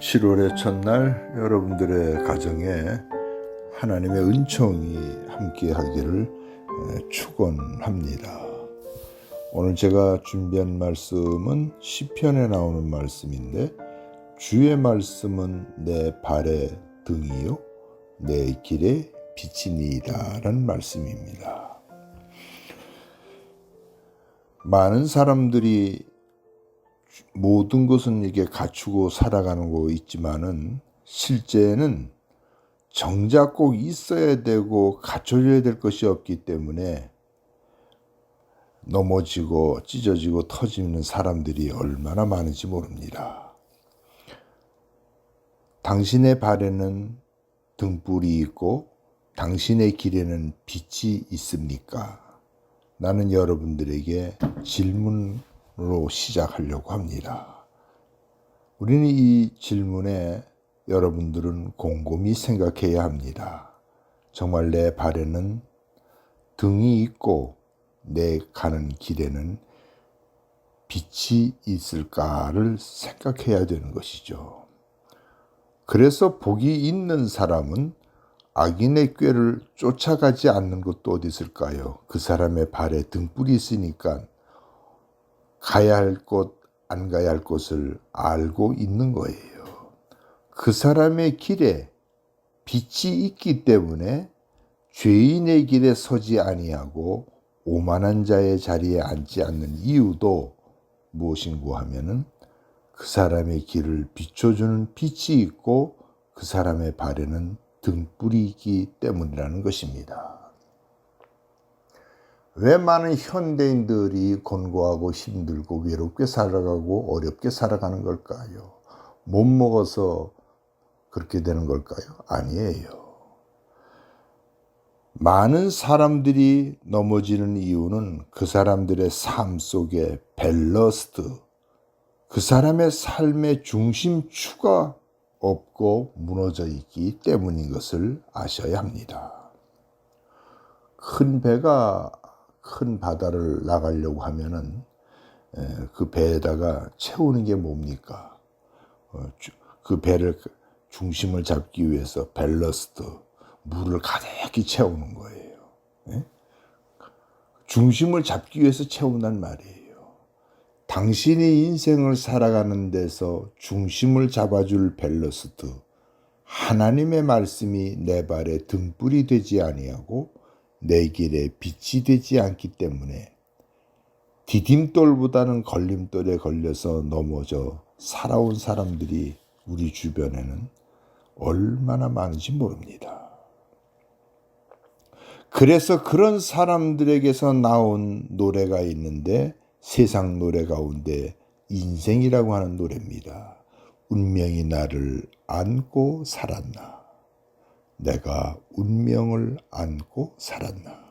7월의 첫날 여러분들의 가정에 하나님의 은총이 함께 하기를 축원합니다. 오늘 제가 준비한 말씀은 시편에 나오는 말씀인데, 주의 말씀은 내 발의 등이요 내 길의 빛이니이다 라는 말씀입니다. 많은 사람들이 모든 것은 이게 갖추고 살아가는 거 있지만은 실제는 정작 꼭 있어야 되고 갖춰져야 될 것이 없기 때문에 넘어지고 찢어지고 터지는 사람들이 얼마나 많은지 모릅니다. 당신의 발에는 등불이 있고 당신의 길에는 빛이 있습니까? 나는 여러분들에게 질문으로 시작하려고 합니다. 우리는 이 질문에 여러분들은 곰곰이 생각해야 합니다. 정말 내 발에는 등이 있고 내 가는 길에는 빛이 있을까를 생각해야 되는 것이죠. 그래서 복이 있는 사람은 악인의 꾀를 쫓아가지 않는 것도 어디 있을까요? 그 사람의 발에 등불이 있으니까 가야 할 곳, 안 가야 할 곳을 알고 있는 거예요. 그 사람의 길에 빛이 있기 때문에 죄인의 길에 서지 아니하고 오만한 자의 자리에 앉지 않는 이유도 무엇인고 하면은 그 사람의 길을 비춰주는 빛이 있고 그 사람의 발에는 등불이 있기 때문이라는 것입니다. 왜 많은 현대인들이 곤고하고 힘들고 외롭게 살아가고 어렵게 살아가는 걸까요? 못 먹어서 그렇게 되는 걸까요? 아니에요. 많은 사람들이 넘어지는 이유는 그 사람들의 삶 속에 밸러스트, 그 사람의 삶의 중심추가 없고 무너져 있기 때문인 것을 아셔야 합니다. 큰 배가 큰 바다를 나가려고 하면은 그 배에다가 채우는 게 뭡니까? 그 배를 중심을 잡기 위해서 밸러스트, 물을 가득히 채우는 거예요. 중심을 잡기 위해서 채운단 말이에요. 당신이 인생을 살아가는 데서 중심을 잡아줄 밸러스트, 하나님의 말씀이 내 발에 등불이 되지 아니하고 내 길에 빛이 되지 않기 때문에 디딤돌보다는 걸림돌에 걸려서 넘어져 살아온 사람들이 우리 주변에는 얼마나 많은지 모릅니다. 그래서 그런 사람들에게서 나온 노래가 있는데, 세상 노래 가운데 인생이라고 하는 노래입니다. 운명이 나를 안고 살았나, 내가 운명을 안고 살았나.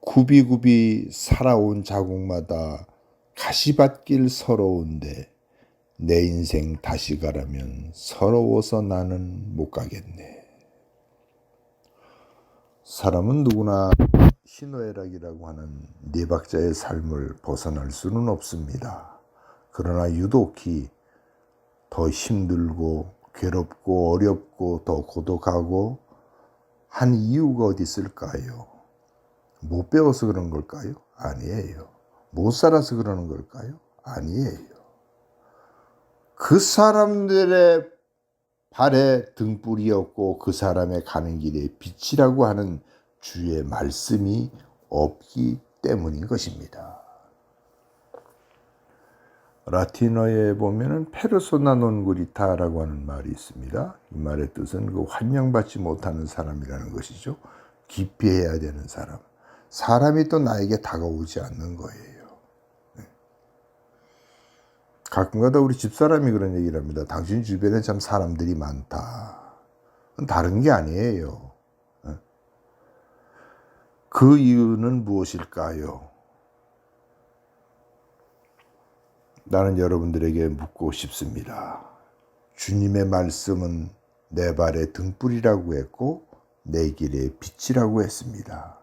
굽이굽이 살아온 자국마다 가시밭길 서러운데 내 인생 다시 가라면 서러워서 나는 못 가겠네. 사람은 누구나 희노애락이라고 하는 네 박자의 삶을 벗어날 수는 없습니다. 그러나 유독히 더 힘들고 괴롭고 어렵고 더 고독하고 한 이유가 어디 있을까요? 못 배워서 그런 걸까요? 아니에요. 못 살아서 그러는 걸까요? 아니에요. 그 사람들의 발에 등불이 없고 그 사람의 가는 길에 빛이라고 하는 주의 말씀이 없기 때문인 것입니다. 라틴어에 보면은 페르소나 논 그리타라고 하는 말이 있습니다. 이 말의 뜻은 그 환영받지 못하는 사람이라는 것이죠. 기피해야 되는 사람. 사람이 또 나에게 다가오지 않는 거예요. 가끔가다 우리 집사람이 그런 얘기를 합니다. 당신 주변에 참 사람들이 많다. 다른 게 아니에요. 그 이유는 무엇일까요? 나는 여러분들에게 묻고 싶습니다. 주님의 말씀은 내 발의 등불이라고 했고 내 길의 빛이라고 했습니다.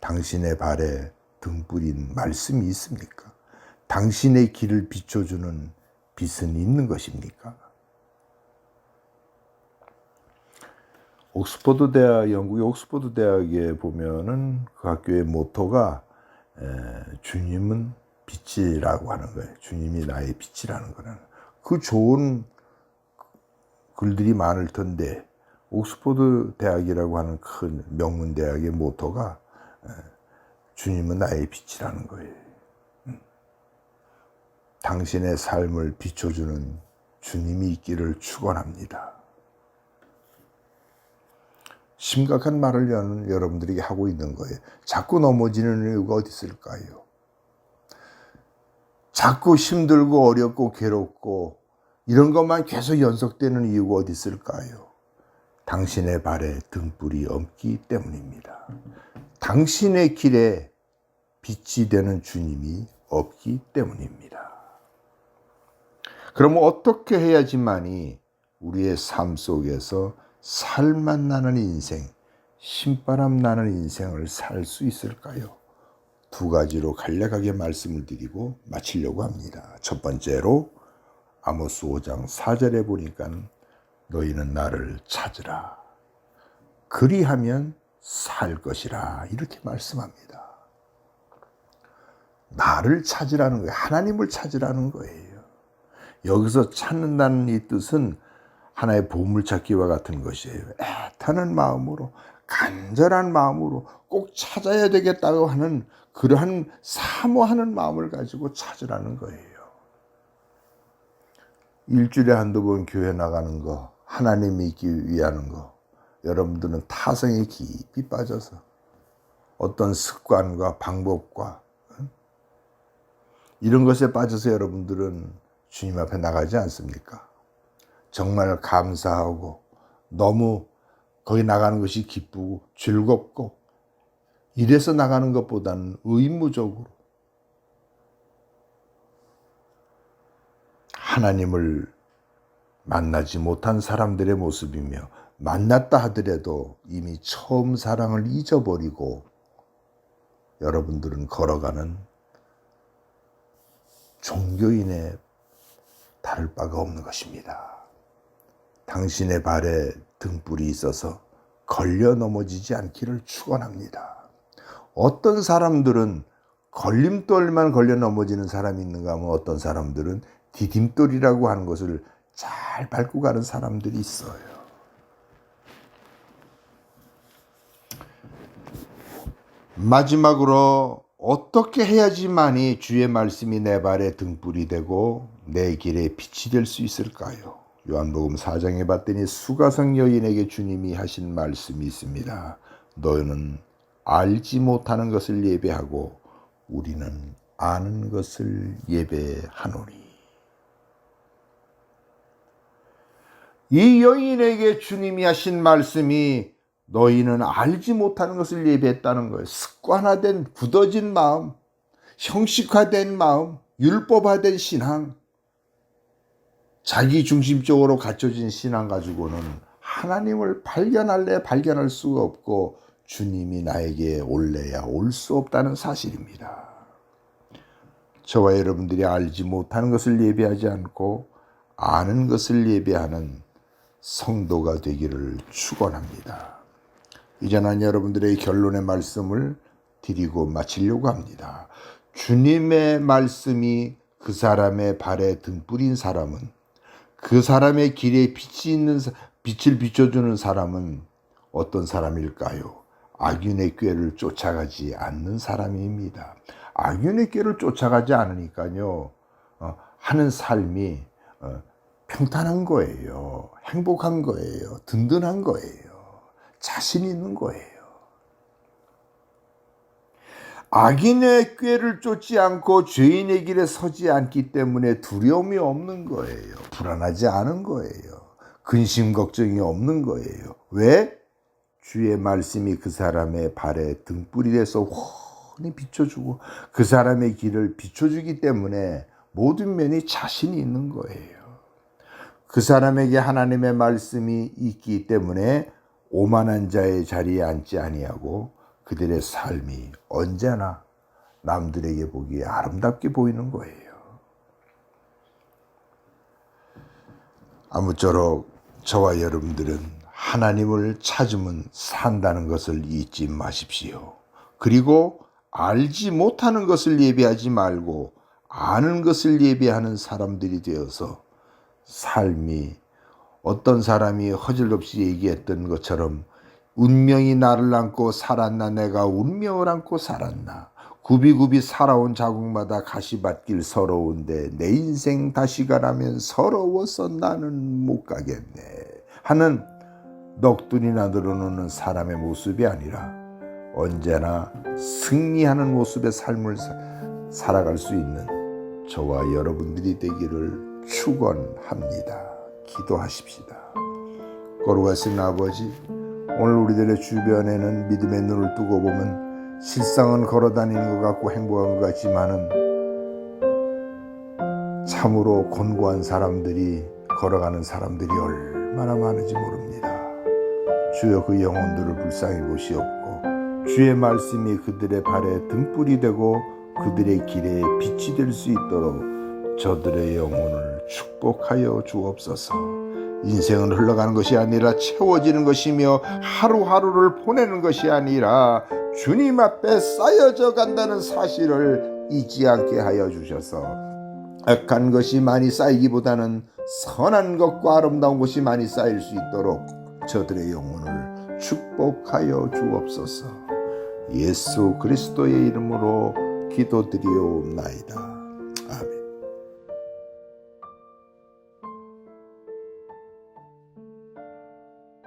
당신의 발에 등불인 말씀이 있습니까? 당신의 길을 비춰주는 빛은 있는 것입니까? 옥스퍼드 대학, 영국의 옥스퍼드 대학에 보면은 그 학교의 모토가 주님은 빛이라고 하는 거예요. 주님이 나의 빛이라는 거는. 그 좋은 글들이 많을 텐데 옥스퍼드 대학이라고 하는 큰 명문 대학의 모토가 주님은 나의 빛이라는 거예요. 당신의 삶을 비춰주는 주님이 있기를 축원합니다. 심각한 말을 여러분들에게 하고 있는 거예요. 자꾸 넘어지는 이유가 어디 있을까요? 자꾸 힘들고 어렵고 괴롭고 이런 것만 계속 연속되는 이유가 어디 있을까요? 당신의 발에 등불이 없기 때문입니다. 당신의 길에 빛이 되는 주님이 없기 때문입니다. 그러면 어떻게 해야지만이 우리의 삶 속에서 살맛 나는 인생, 신바람 나는 인생을 살 수 있을까요? 두 가지로 간략하게 말씀을 드리고 마치려고 합니다. 첫 번째로 아모스 5장 4절에 보니까 너희는 나를 찾으라. 그리하면 살 것이라 이렇게 말씀합니다. 나를 찾으라는 거예요. 하나님을 찾으라는 거예요. 여기서 찾는다는 이 뜻은 하나의 보물찾기와 같은 것이에요. 애타는 마음으로, 간절한 마음으로 꼭 찾아야 되겠다고 하는 그러한 사모하는 마음을 가지고 찾으라는 거예요. 일주일에 한두 번 교회 나가는 거, 하나님 믿기 위한 거, 여러분들은 타성에 깊이 빠져서 어떤 습관과 방법과 이런 것에 빠져서 여러분들은 주님 앞에 나가지 않습니까? 정말 감사하고 너무 거기 나가는 것이 기쁘고 즐겁고 이래서 나가는 것보다는 의무적으로 하나님을 만나지 못한 사람들의 모습이며 만났다 하더라도 이미 처음 사랑을 잊어버리고 여러분들은 걸어가는 종교인의 다를 바가 없는 것입니다. 당신의 발에 등불이 있어서 걸려 넘어지지 않기를 축원합니다. 어떤 사람들은 걸림돌만 걸려 넘어지는 사람이 있는가 하면 어떤 사람들은 디딤돌이라고 하는 것을 잘 밟고 가는 사람들이 있어요. 마지막으로 어떻게 해야지만이 주의 말씀이 내 발에 등불이 되고 내 길에 빛이 될 수 있을까요? 요한복음 4장에 봤더니 수가성 여인에게 주님이 하신 말씀이 있습니다. 너희는 알지 못하는 것을 예배하고 우리는 아는 것을 예배하노니. 이 여인에게 주님이 하신 말씀이 너희는 알지 못하는 것을 예배했다는 거예요. 습관화된 굳어진 마음, 형식화된 마음, 율법화된 신앙, 자기 중심적으로 갖춰진 신앙 가지고는 하나님을 발견할 수가 없고 주님이 나에게 올래야 올 수 없다는 사실입니다. 저와 여러분들이 알지 못하는 것을 예배하지 않고 아는 것을 예배하는 성도가 되기를 축원합니다. 이제 난 여러분들의 결론의 말씀을 드리고 마치려고 합니다. 주님의 말씀이 그 사람의 발에 등불인 사람은, 그 사람의 길에 빛을 비춰주는 사람은 어떤 사람일까요? 악인의 꾀를 쫓아가지 않는 사람입니다. 악인의 꾀를 쫓아가지 않으니까요, 하는 삶이 평탄한 거예요. 행복한 거예요. 든든한 거예요. 자신 있는 거예요. 악인의 꾀를 쫓지 않고 죄인의 길에 서지 않기 때문에 두려움이 없는 거예요. 불안하지 않은 거예요. 근심 걱정이 없는 거예요. 왜? 주의 말씀이 그 사람의 발에 등불이 돼서 훤히 비춰주고 그 사람의 길을 비춰주기 때문에 모든 면이 자신이 있는 거예요. 그 사람에게 하나님의 말씀이 있기 때문에 오만한 자의 자리에 앉지 아니하고 그들의 삶이 언제나 남들에게 보기에 아름답게 보이는 거예요. 아무쪼록 저와 여러분들은 하나님을 찾으면 산다는 것을 잊지 마십시오. 그리고 알지 못하는 것을 예배하지 말고 아는 것을 예배하는 사람들이 되어서 삶이 어떤 사람이 허물없이 얘기했던 것처럼 운명이 나를 안고 살았나 내가 운명을 안고 살았나 굽이굽이 살아온 자국마다 가시밭길 서러운데 내 인생 다시 가라면 서러워서 나는 못 가겠네 하는 넋두리나 늘어놓는 사람의 모습이 아니라 언제나 승리하는 모습의 삶을 살아갈 수 있는 저와 여러분들이 되기를 축원합니다. 기도하십시다. 거룩하신 아버지, 오늘 우리들의 주변에는 믿음의 눈을 뜨고 보면 실상은 걸어다니는 것 같고 행복한 것 같지만은 참으로 곤고한 사람들이 걸어가는 사람들이 얼마나 많은지 모릅니다. 주여 그 영혼들을 불쌍히 보시옵고 주의 말씀이 그들의 발에 등불이 되고 그들의 길에 빛이 될 수 있도록 저들의 영혼을 축복하여 주옵소서. 인생은 흘러가는 것이 아니라 채워지는 것이며 하루하루를 보내는 것이 아니라 주님 앞에 쌓여져 간다는 사실을 잊지 않게 하여 주셔서 악한 것이 많이 쌓이기보다는 선한 것과 아름다운 것이 많이 쌓일 수 있도록 저들의 영혼을 축복하여 주옵소서. 예수 그리스도의 이름으로 기도드리옵나이다.